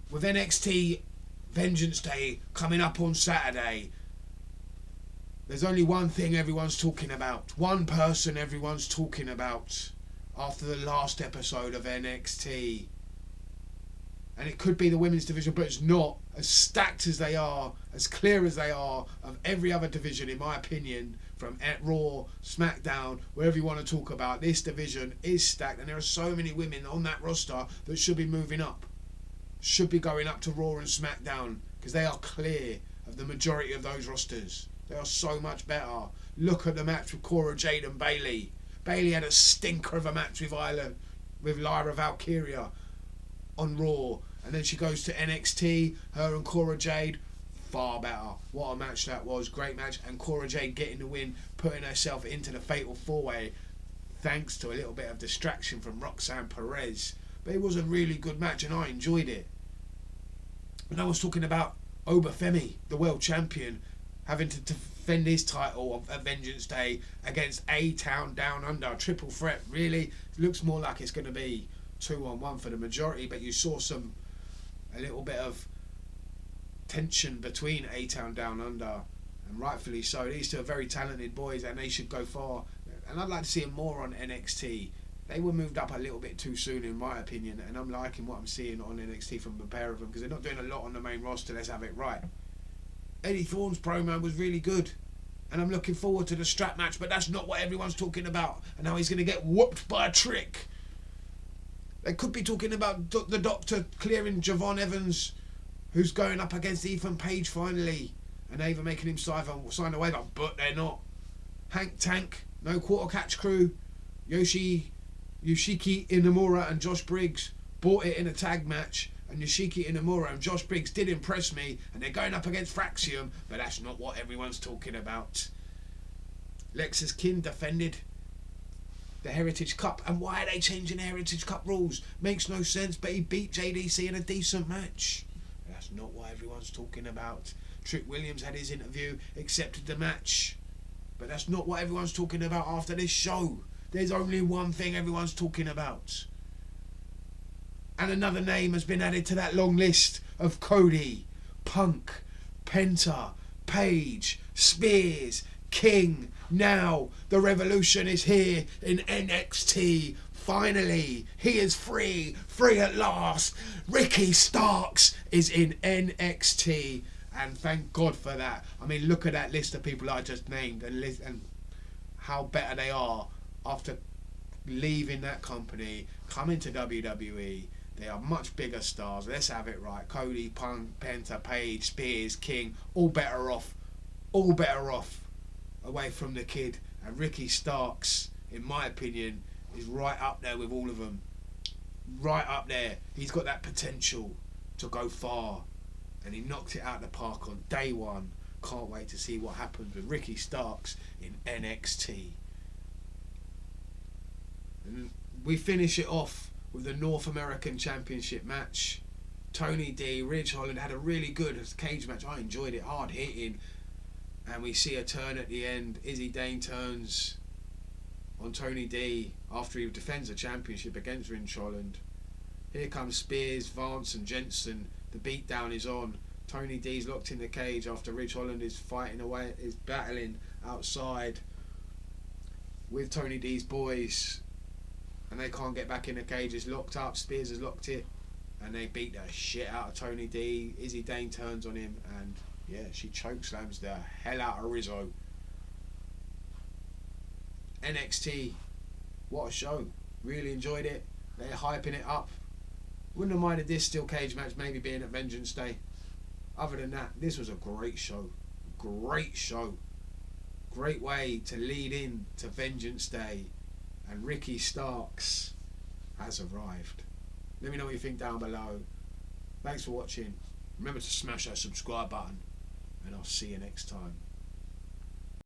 with NXT Vengeance Day coming up on Saturday, there's only one thing everyone's talking about. One person everyone's talking about after the last episode of NXT. And it could be the women's division, but it's not. As stacked as they are, as clear as they are of every other division, in my opinion, from Raw, SmackDown, wherever you want to talk about, this division is stacked. And there are so many women on that roster that should be moving up. Should be going up to Raw and SmackDown, because they are clear of the majority of those rosters. They are so much better. Look at the match with Cora Jade and Bayley. Bayley had a stinker of a match with Lyra Valkyria on Raw. And then she goes to NXT, her and Cora Jade, far better. What a match that was, great match. And Cora Jade getting the win, putting herself into the Fatal 4-Way, thanks to a little bit of distraction from Roxanne Perez. But it was a really good match and I enjoyed it. And I was talking about Oba Femi, the world champion, having to defend his title at Vengeance Day against A-Town Down Under. Triple threat, really. It looks more like it's going to be 2-on-1 for the majority, but you saw a little bit of tension between A-Town Down Under, and rightfully so. These two are very talented boys and they should go far, and I'd like to see them more on NXT. They were moved up a little bit too soon in my opinion, and I'm liking what I'm seeing on NXT from the pair of them, because they're not doing a lot on the main roster. Let's have it right. Eddie Thorne's promo was really good, and I'm looking forward to the strap match, but that's not what everyone's talking about, and how he's going to get whooped by a trick. They could be talking about the Doctor clearing Jvon Evans, who's going up against Ethan Page finally, and Ava making him sign a waiver, but they're not. Hank Tank, no quarter catch crew, Yoshiki, Inamura and Josh Briggs bought it in a tag match, and Yoshiki, Inamura and Josh Briggs did impress me, and they're going up against Fraxiom, but that's not what everyone's talking about. Lexis King defended the Heritage Cup, and why are they changing the Heritage Cup rules? Makes no sense, but he beat JDC in a decent match. That's not what everyone's talking about. Trick Williams had his interview, accepted the match, but that's not what everyone's talking about after this show. There's only one thing everyone's talking about, and another name has been added to that long list of Cody, Punk, Penta, Page, Spears, King. Now the revolution is here in NXT. Finally, he is free at last. Ricky Starks is in NXT, and thank God for that. I mean, look at that list of people I just named, and how better they are after leaving that company, coming to WWE. They are much bigger stars. Let's have it right. Cody, Punk, Penta, Page, Spears, King, all better off away from the kid. And Ricky Starks, in my opinion, is right up there with all of them. Right up there. He's got that potential to go far, and he knocked it out of the park on day one. Can't wait to see what happens with Ricky Starks in NXT. And we finish it off with the North American Championship match. Tony D, Ridge Holland had a really good cage match. I enjoyed it, hard hitting. And we see a turn at the end. Izzy Dane turns on Tony D after he defends the championship against Ridge Holland. Here comes Spears, Vance and Jensen. The beatdown is on. Tony D's locked in the cage after Ridge Holland is fighting away, is battling outside with Tony D's boys, and they can't get back in the cage. It's locked up. Spears has locked it, and they beat the shit out of Tony D. Izzy Dane turns on him, and yeah, she chokeslams the hell out of Rizzo. NXT, what a show. Really enjoyed it. They're hyping it up. Wouldn't have minded this steel cage match maybe being at Vengeance Day. Other than that, this was a great show. Great show. Great way to lead in to Vengeance Day. And Ricky Starks has arrived. Let me know what you think down below. Thanks for watching. Remember to smash that subscribe button, and I'll see you next time.